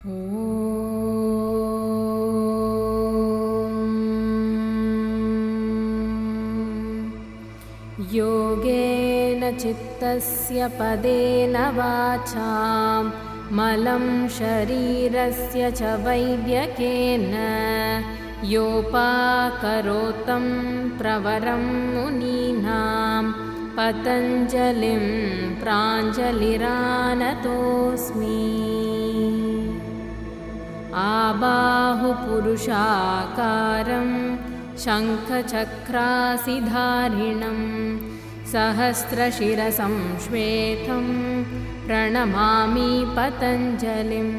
योगेन चित्तस्य पदेन वाचां मलं शरीरस्य च वैद्यकेन योपाकरोतं प्रवरं मुनीनां पतञ्जलिं प्राञ्जलिरानतोऽस्मि। आबाहुपुरुषाकारं शङ्खचक्रासिधारिणं सहस्रशिरसं श्वेतं प्रणमामि पतञ्जलिम्।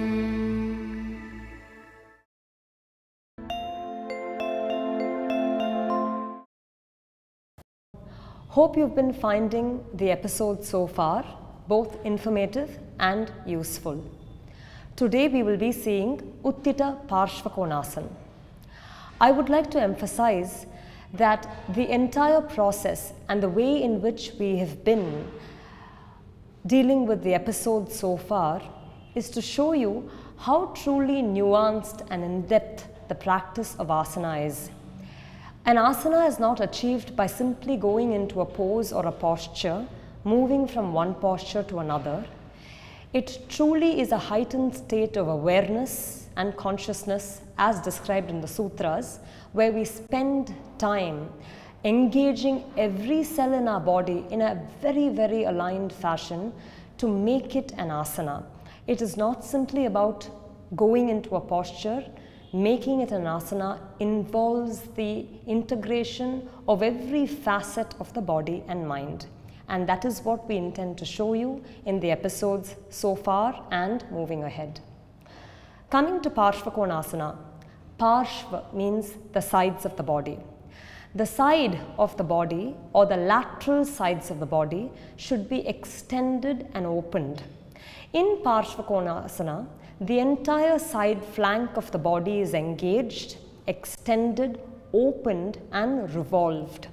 Hope you've been finding the episode so far both informative and useful. Today we will be seeing Utita Parsvakonasana. I would like to emphasize that the entire process and the way in which we have been dealing with the episode so far is to show you how truly nuanced and in-depth the practice of asana is. An asana is not achieved by simply going into a pose or a posture, moving from one posture to another. It truly is a heightened state of awareness and consciousness as described in the sutras, where we spend time engaging every cell in our body in a very, very aligned fashion to make it an asana. It is not simply about going into a posture. Making it an asana involves the integration of every facet of the body and mind. And that is what we intend to show you in the episodes so far and moving ahead. Coming to Parsvakonasana, Parshva means the sides of the body. The side of the body or the lateral sides of the body should be extended and opened. In Parsvakonasana, the entire side flank of the body is engaged, extended, opened and revolved.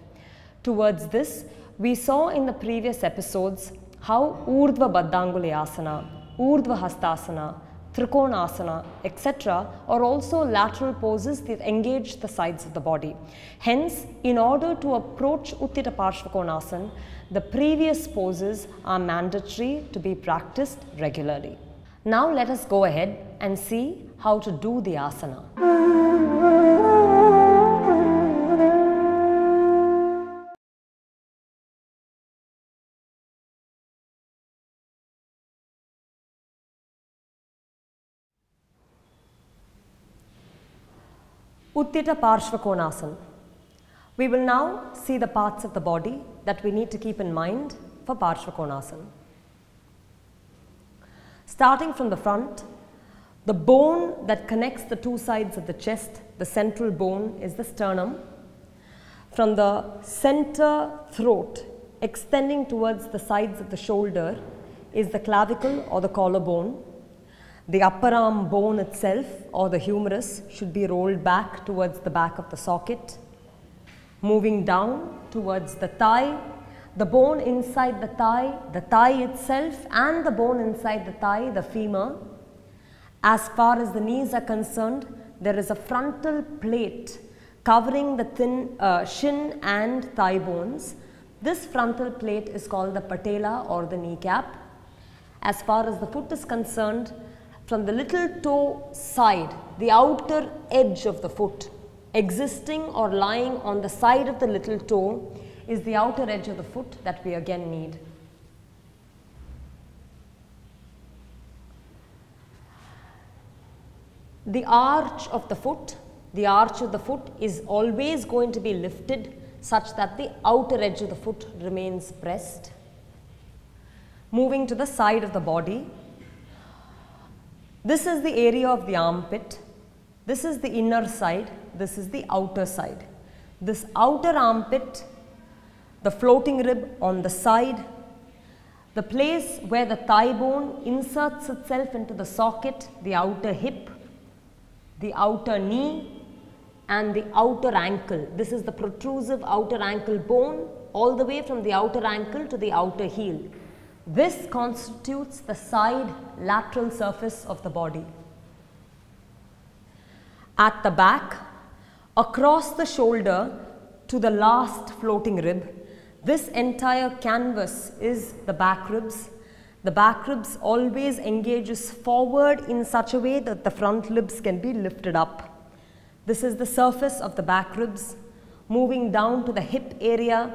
Towards this, we saw in the previous episodes how Urdhva Baddhanguli Asana, Urdhva Hastasana, Trikonasana, etc. are also lateral poses that engage the sides of the body. Hence, in order to approach Uttita Parsvakonasana, the previous poses are mandatory to be practiced regularly. Now let us go ahead and see how to do the asana. Uttita Parsvakonasana. We will now see the parts of the body that we need to keep in mind for Parsvakonasana. Starting from the front, the bone that connects the two sides of the chest, the central bone, is the sternum. From the center throat, extending towards the sides of the shoulder, is the clavicle or the collarbone. The upper arm bone itself or the humerus should be rolled back towards the back of the socket. Moving down towards the thigh, the bone inside the thigh itself and the bone inside the thigh, the femur. As far as the knees are concerned, there is a frontal plate covering the thin shin and thigh bones. This frontal plate is called the patella or the kneecap. As far as the foot is concerned, from the little toe side, the outer edge of the foot, existing or lying on the side of the little toe, is the outer edge of the foot that we again need. The arch of the foot is always going to be lifted such that the outer edge of the foot remains pressed. Moving to the side of the body, this is the area of the armpit, this is the inner side, this is the outer side. This outer armpit, the floating rib on the side, the place where the thigh bone inserts itself into the socket, the outer hip, the outer knee and the outer ankle. This is the protrusive outer ankle bone all the way from the outer ankle to the outer heel. This constitutes the side lateral surface of the body. At the back, across the shoulder to the last floating rib, this entire canvas is the back ribs. The back ribs always engages forward in such a way that the front ribs can be lifted up. This is the surface of the back ribs. Moving down to the hip area,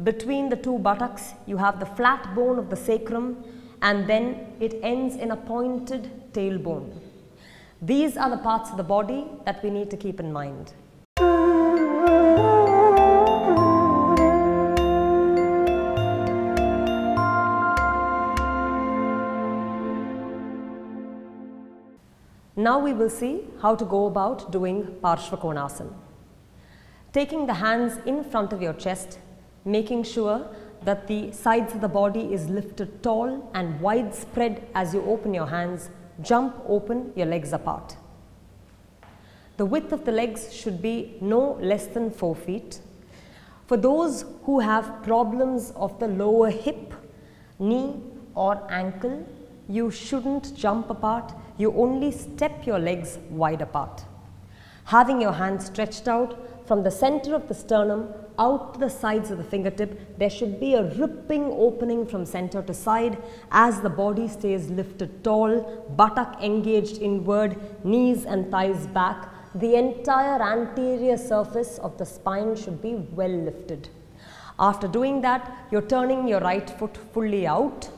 between the two buttocks, you have the flat bone of the sacrum, and then it ends in a pointed tailbone. These are the parts of the body that we need to keep in mind. Now we will see how to go about doing Parsvakonasana. Taking the hands in front of your chest, making sure that the sides of the body is lifted tall and widespread as you open your hands. Jump open your legs apart. The width of the legs should be no less than 4 feet. For those who have problems of the lower hip, knee or ankle, you shouldn't jump apart. You only step your legs wide apart. Having your hands stretched out from the center of the sternum out to the sides of the fingertip, there should be a ripping opening from center to side as the body stays lifted tall, buttock engaged inward, knees and thighs back. The entire anterior surface of the spine should be well lifted. After doing that, you're turning your right foot fully out.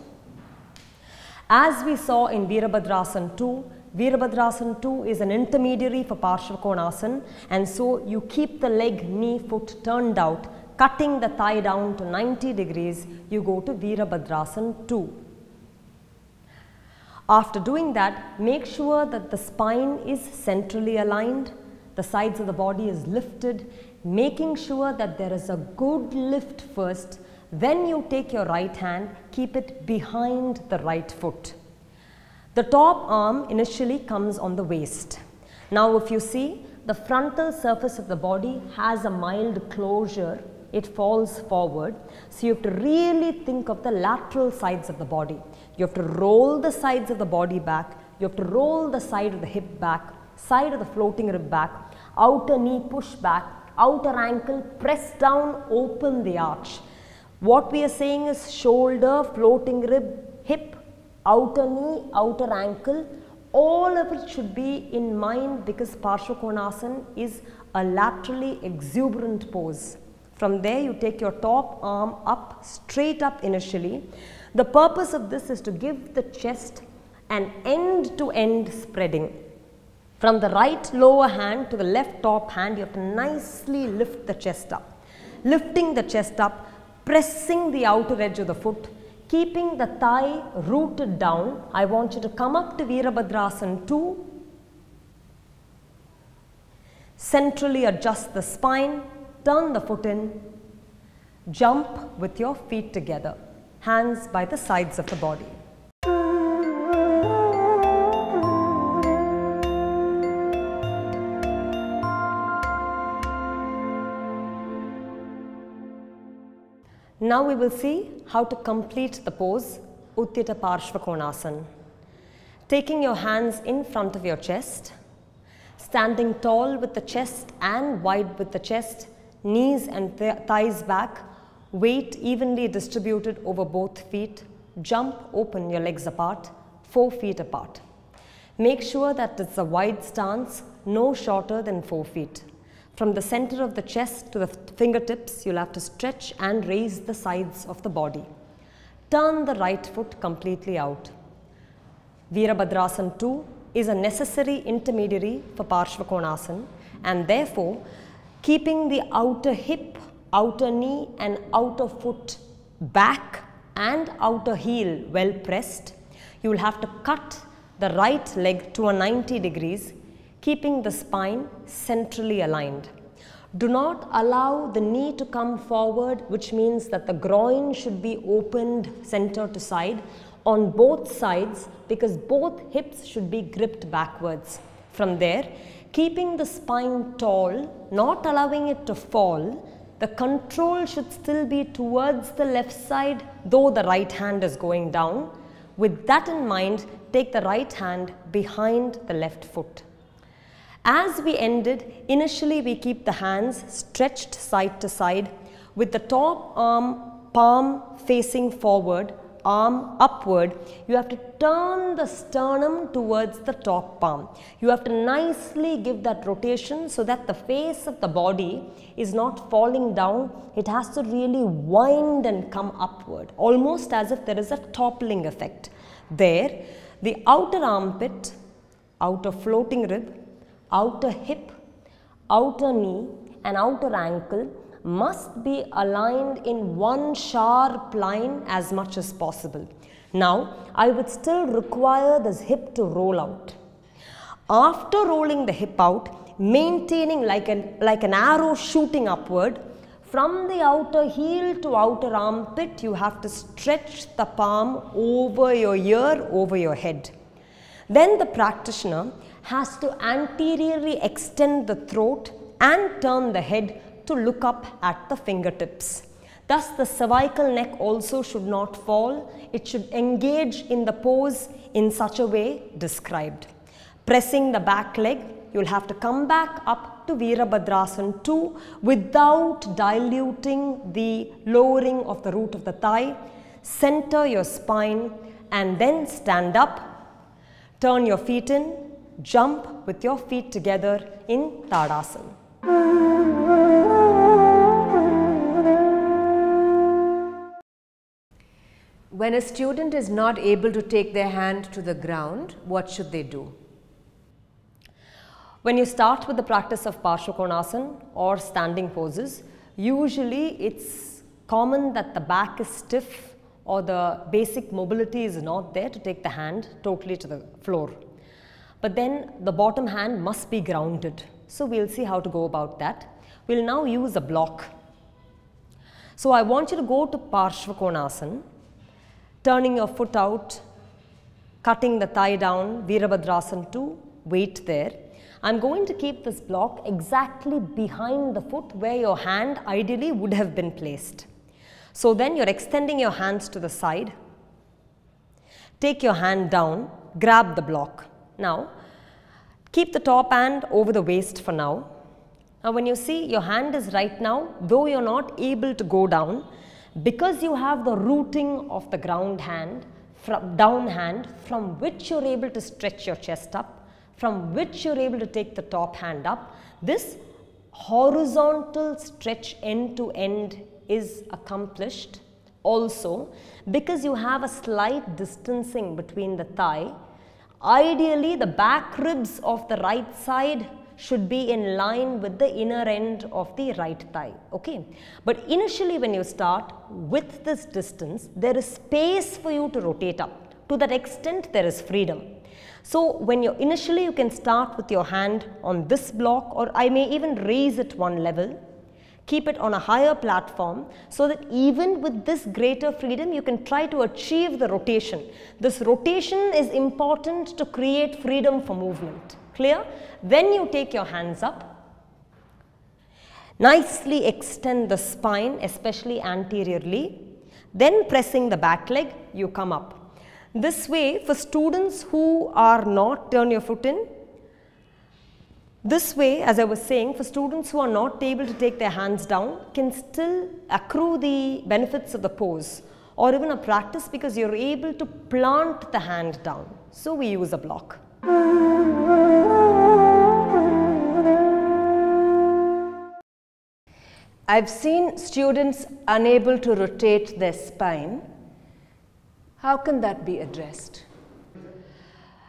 As we saw in Virabhadrasana 2, Virabhadrasana 2 is an intermediary for Parsvakonasana, and so you keep the leg, knee, foot turned out, cutting the thigh down to 90 degrees, you go to Virabhadrasana 2. After doing that, make sure that the spine is centrally aligned, the sides of the body is lifted, making sure that there is a good lift first. Then you take your right hand, keep it behind the right foot. The top arm initially comes on the waist. Now if you see, the frontal surface of the body has a mild closure, it falls forward. So you have to really think of the lateral sides of the body. You have to roll the sides of the body back, you have to roll the side of the hip back, side of the floating rib back, outer knee push back, outer ankle press down, open the arch. What we are saying is shoulder, floating rib, hip, outer knee, outer ankle, all of it should be in mind because Parsvakonasana is a laterally exuberant pose. From there you take your top arm up, straight up initially. The purpose of this is to give the chest an end-to-end spreading. From the right lower hand to the left top hand, you have to nicely lift the chest up. Lifting the chest up, pressing the outer edge of the foot, keeping the thigh rooted down. I want you to come up to Virabhadrasana 2. Centrally adjust the spine, turn the foot in, jump with your feet together, hands by the sides of the body. Now we will see how to complete the pose Utita Parsvakonasana. Taking your hands in front of your chest, standing tall with the chest and wide with the chest, knees and thighs back, weight evenly distributed over both feet, jump open your legs apart, 4 feet apart. Make sure that it's a wide stance, no shorter than 4 feet. From the center of the chest to the fingertips, you'll have to stretch and raise the sides of the body. Turn the right foot completely out. Virabhadrasana 2 is a necessary intermediary for Parsvakonasana, and therefore keeping the outer hip, outer knee and outer foot back and outer heel well pressed, you will have to cut the right leg to a 90 degrees, keeping the spine centrally aligned. Do not allow the knee to come forward, which means that the groin should be opened center to side on both sides, because both hips should be gripped backwards. From there, keeping the spine tall, not allowing it to fall, the control should still be towards the left side, though the right hand is going down. With that in mind, take the right hand behind the left foot. As we ended, initially we keep the hands stretched side to side with the top arm, palm facing forward, arm upward. You have to turn the sternum towards the top palm. You have to nicely give that rotation so that the face of the body is not falling down. It has to really wind and come upward, almost as if there is a toppling effect. There, the outer armpit, outer floating rib, outer hip, outer knee and outer ankle must be aligned in one sharp line as much as possible. Now, I would still require this hip to roll out. After rolling the hip out, maintaining like an arrow shooting upward, from the outer heel to outer armpit, you have to stretch the palm over your ear, over your head. Then the practitioner has to anteriorly extend the throat and turn the head to look up at the fingertips. Thus, the cervical neck also should not fall. It should engage in the pose in such a way described. Pressing the back leg, you will have to come back up to Virabhadrasana 2 without diluting the lowering of the root of the thigh. Center your spine and then stand up. Turn your feet in, jump with your feet together in Tadasana. When a student is not able to take their hand to the ground, what should they do? When you start with the practice of Parsvakonasana or standing poses, usually it's common that the back is stiff or the basic mobility is not there to take the hand totally to the floor. But then the bottom hand must be grounded. So we'll see how to go about that. We'll now use a block. So I want you to go to Parsvakonasana, turning your foot out, cutting the thigh down, Virabhadrasana 2, weight there. I'm going to keep this block exactly behind the foot where your hand ideally would have been placed. So then you're extending your hands to the side. Take your hand down, grab the block. Now, keep the top hand over the waist for now. Now when you see your hand is right now, though you're not able to go down, because you have the rooting of the ground hand, down hand, from which you're able to stretch your chest up, from which you're able to take the top hand up, this horizontal stretch end to end is accomplished also because you have a slight distancing between the thigh. Ideally, the back ribs of the right side should be in line with the inner end of the right thigh, okay? But initially when you start with this distance, there is space for you to rotate up. To that extent, there is freedom. So when you initially you can start with your hand on this block, or I may even raise it one level, keep it on a higher platform so that even with this greater freedom, you can try to achieve the rotation. This rotation is important to create freedom for movement. Clear? Then you take your hands up, nicely extend the spine, especially anteriorly, then pressing the back leg, you come up. This way, for students who are not, turn your foot in. This way, as I was saying, for students who are not able to take their hands down, can still accrue the benefits of the pose or even a practice because you're able to plant the hand down. So we use a block. I've seen students unable to rotate their spine. How can that be addressed?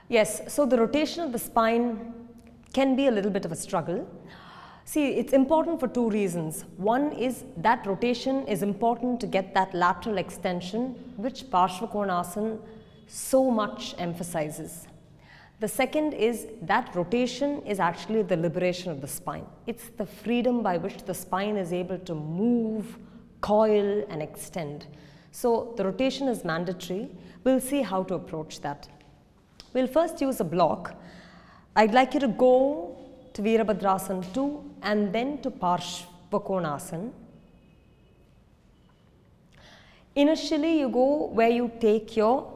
Yes, so the rotation of the spine can be a little bit of a struggle. See, it's important for two reasons. One is that rotation is important to get that lateral extension, which Parsvakonasana so much emphasizes. The second is that rotation is actually the liberation of the spine. It's the freedom by which the spine is able to move, coil and extend. So the rotation is mandatory. We'll see how to approach that. We'll first use a block. I'd like you to go to Virabhadrasana 2 and then to Parsvakonasana. Initially you go where you take your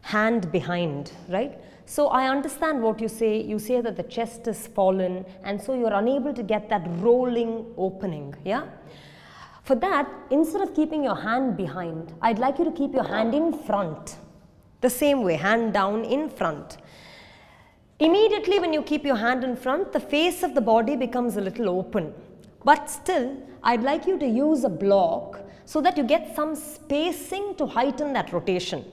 hand behind, right? So I understand what you say. You say that the chest is fallen and so you're unable to get that rolling opening. Yeah. For that, instead of keeping your hand behind, I'd like you to keep your hand in front. The same way, hand down in front. Immediately when you keep your hand in front, the face of the body becomes a little open. But still, I'd like you to use a block so that you get some spacing to heighten that rotation.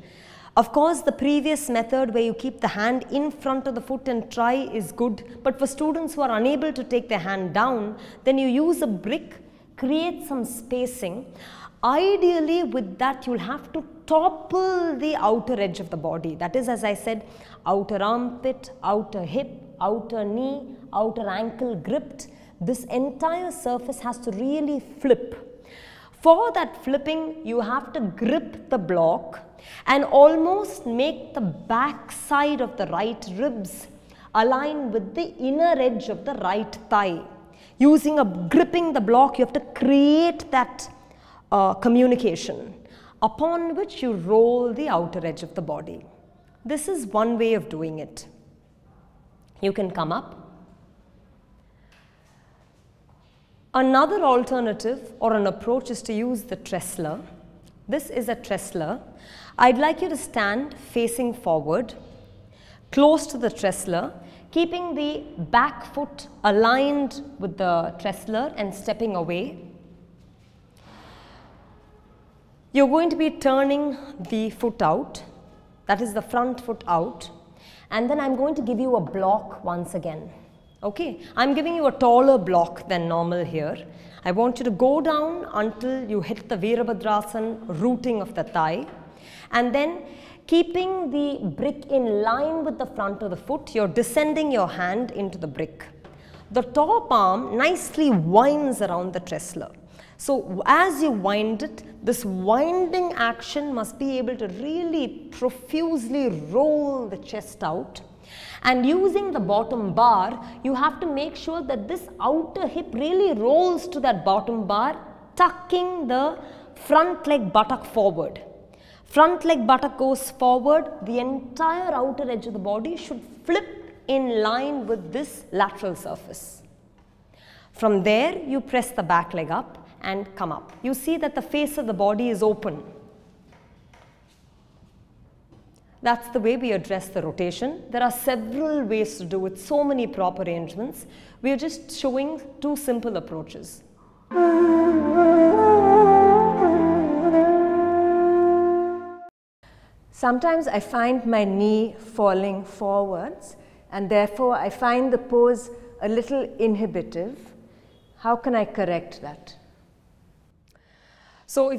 Of course, the previous method where you keep the hand in front of the foot and try is good. But for students who are unable to take their hand down, then you use a brick, create some spacing. Ideally, with that, you'll have to topple the outer edge of the body. That is, as I said, outer armpit, outer hip, outer knee, outer ankle gripped. This entire surface has to really flip. For that flipping, you have to grip the block and almost make the back side of the right ribs align with the inner edge of the right thigh. Using gripping the block, you have to create that communication upon which you roll the outer edge of the body. This is one way of doing it. You can come up. Another alternative or an approach is to use the tressler. This is a tressler. I'd like you to stand facing forward, close to the tressler, keeping the back foot aligned with the tressler and stepping away. You're going to be turning the foot out, that is the front foot out, and then I'm going to give you a block once again. Okay, I'm giving you a taller block than normal here. I want you to go down until you hit the Virabhadrasana rooting of the thigh, and then keeping the brick in line with the front of the foot, you're descending your hand into the brick. The top arm nicely winds around the tressler. So as you wind it, this winding action must be able to really profusely roll the chest out. And using the bottom bar, you have to make sure that this outer hip really rolls to that bottom bar, tucking the front leg buttock forward. Front leg buttock goes forward, the entire outer edge of the body should flip in line with this lateral surface. From there, you press the back leg up and come up. You see that the face of the body is open. That's the way we address the rotation. There are several ways to do it, so many prop arrangements. We are just showing two simple approaches. Sometimes I find my knee falling forwards and therefore I find the pose a little inhibitive. How can I correct that? So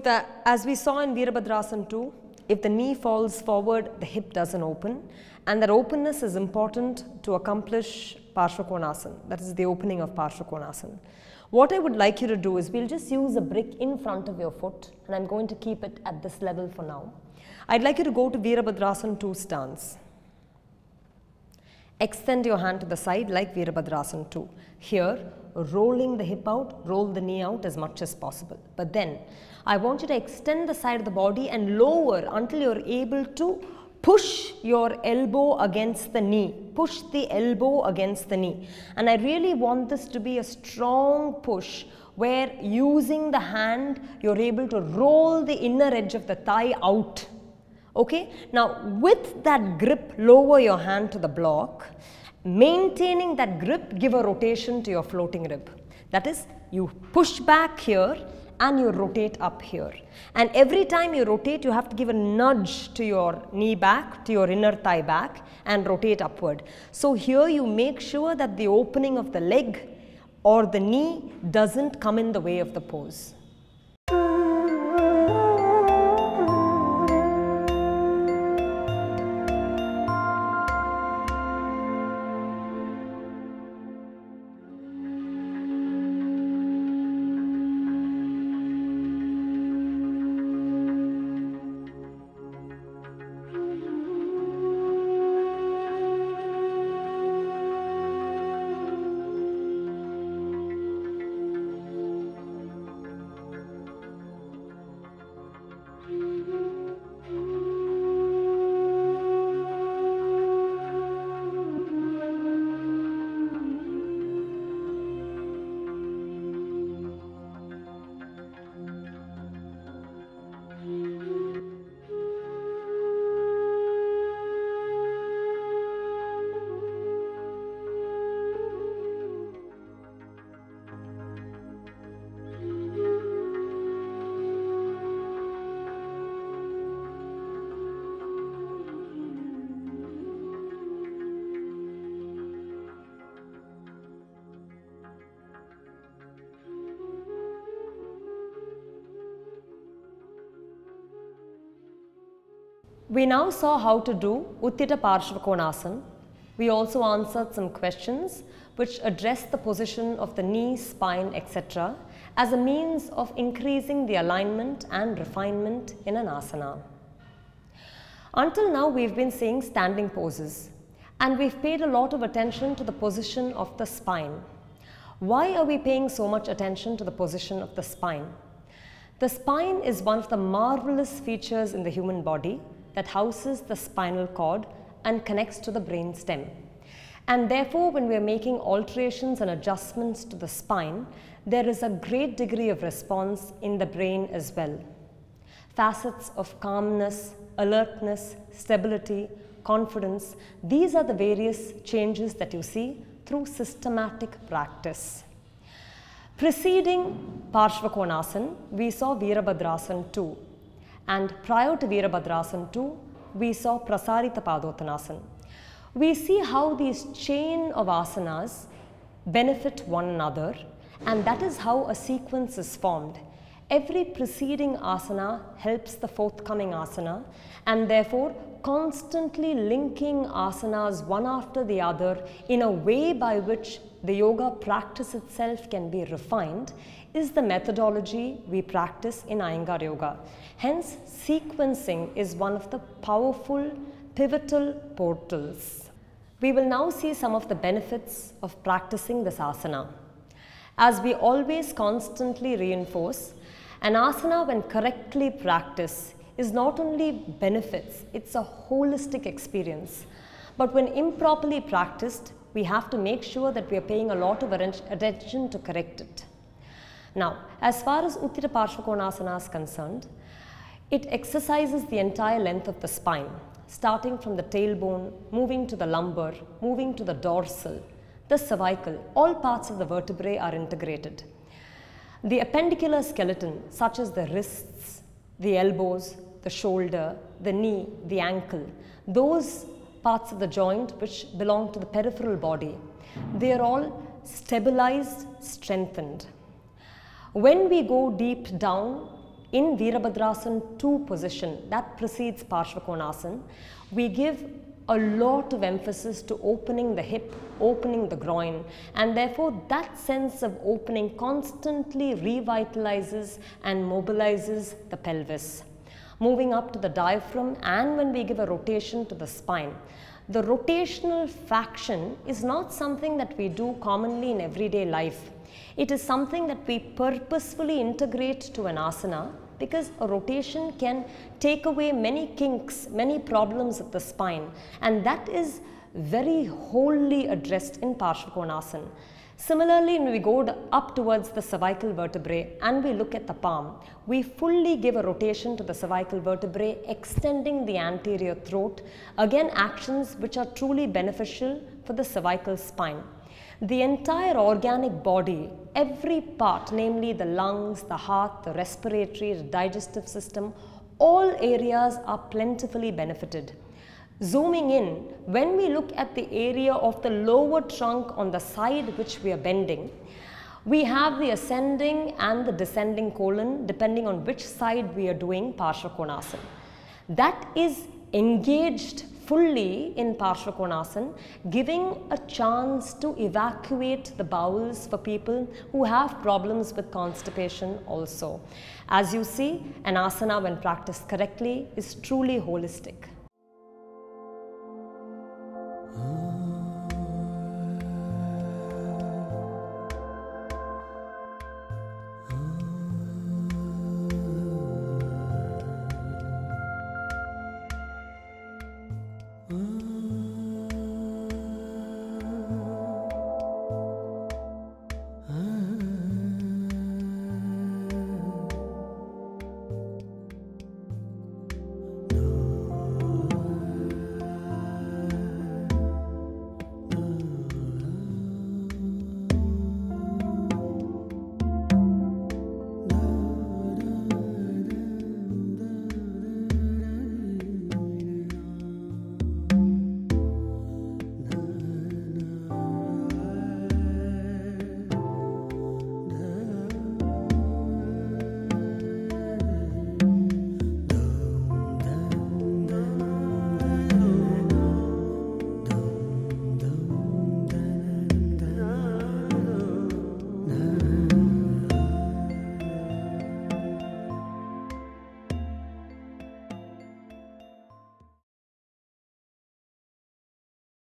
as we saw in Virabhadrasana 2, if the knee falls forward, the hip doesn't open, and that openness is important to accomplish Parsvakonasana, that is the opening of Parsvakonasana. What I would like you to do is we'll just use a brick in front of your foot, and I'm going to keep it at this level for now. I'd like you to go to Virabhadrasana 2 stance. Extend your hand to the side like Virabhadrasana 2. Here, rolling the hip out, roll the knee out as much as possible. But then, I want you to extend the side of the body and lower until you're able to push your elbow against the knee. Push the elbow against the knee. And I really want this to be a strong push where using the hand, you're able to roll the inner edge of the thigh out. Okay? Now, with that grip, lower your hand to the block. Maintaining that grip, give a rotation to your floating rib. That is, you push back here and you rotate up here. And every time you rotate, you have to give a nudge to your knee back, to your inner thigh back, and rotate upward. So here you make sure that the opening of the leg or the knee doesn't come in the way of the pose. We now saw how to do Utita Parsvakonasana. We also answered some questions which address the position of the knee, spine, etc. as a means of increasing the alignment and refinement in an asana. Until now, we've been seeing standing poses, and we've paid a lot of attention to the position of the spine. Why are we paying so much attention to the position of the spine? The spine is one of the marvelous features in the human body that houses the spinal cord and connects to the brain stem. And therefore, when we are making alterations and adjustments to the spine, there is a great degree of response in the brain as well. Facets of calmness, alertness, stability, confidence, these are the various changes that you see through systematic practice. Preceding Parsvakonasana, we saw Virabhadrasana 2, and prior to Virabhadrasana 2, we saw Prasarita Padottanasana. We see how these chain of asanas benefit one another, and that is how a sequence is formed. Every preceding asana helps the forthcoming asana, and therefore constantly linking asanas one after the other in a way by which the yoga practice itself can be refined is the methodology we practice in Iyengar Yoga. Hence, sequencing is one of the powerful, pivotal portals. We will now see some of the benefits of practicing this asana. As we always constantly reinforce, an asana when correctly practiced is not only benefits, it's a holistic experience. But when improperly practiced, we have to make sure that we are paying a lot of attention to correct it. Now, as far as Uttita Parsvakonasana is concerned, it exercises the entire length of the spine, starting from the tailbone, moving to the lumbar, moving to the dorsal, the cervical. All parts of the vertebrae are integrated. The appendicular skeleton, such as the wrists, the elbows, the shoulder, the knee, the ankle, those parts of the joint which belong to the peripheral body, they are all stabilized, strengthened. When we go deep down in Virabhadrasana 2 position, that precedes Parsvakonasana, we give a lot of emphasis to opening the hip, opening the groin, and therefore that sense of opening constantly revitalizes and mobilizes the pelvis. Moving up to the diaphragm, and when we give a rotation to the spine. The rotational faction is not something that we do commonly in everyday life. It is something that we purposefully integrate to an asana, because a rotation can take away many kinks, many problems of the spine, and that is very wholly addressed in Parsvakonasana. Similarly, when we go up towards the cervical vertebrae and we look at the palm, we fully give a rotation to the cervical vertebrae, extending the anterior throat, again actions which are truly beneficial for the cervical spine. The entire organic body, every part, namely the lungs, the heart, the respiratory, the digestive system, all areas are plentifully benefited. Zooming in, when we look at the area of the lower trunk on the side which we are bending, we have the ascending and the descending colon depending on which side we are doing Parsvakonasana. That is engaged fully in Parsvakonasana, giving a chance to evacuate the bowels for people who have problems with constipation also. As you see, an asana when practiced correctly is truly holistic.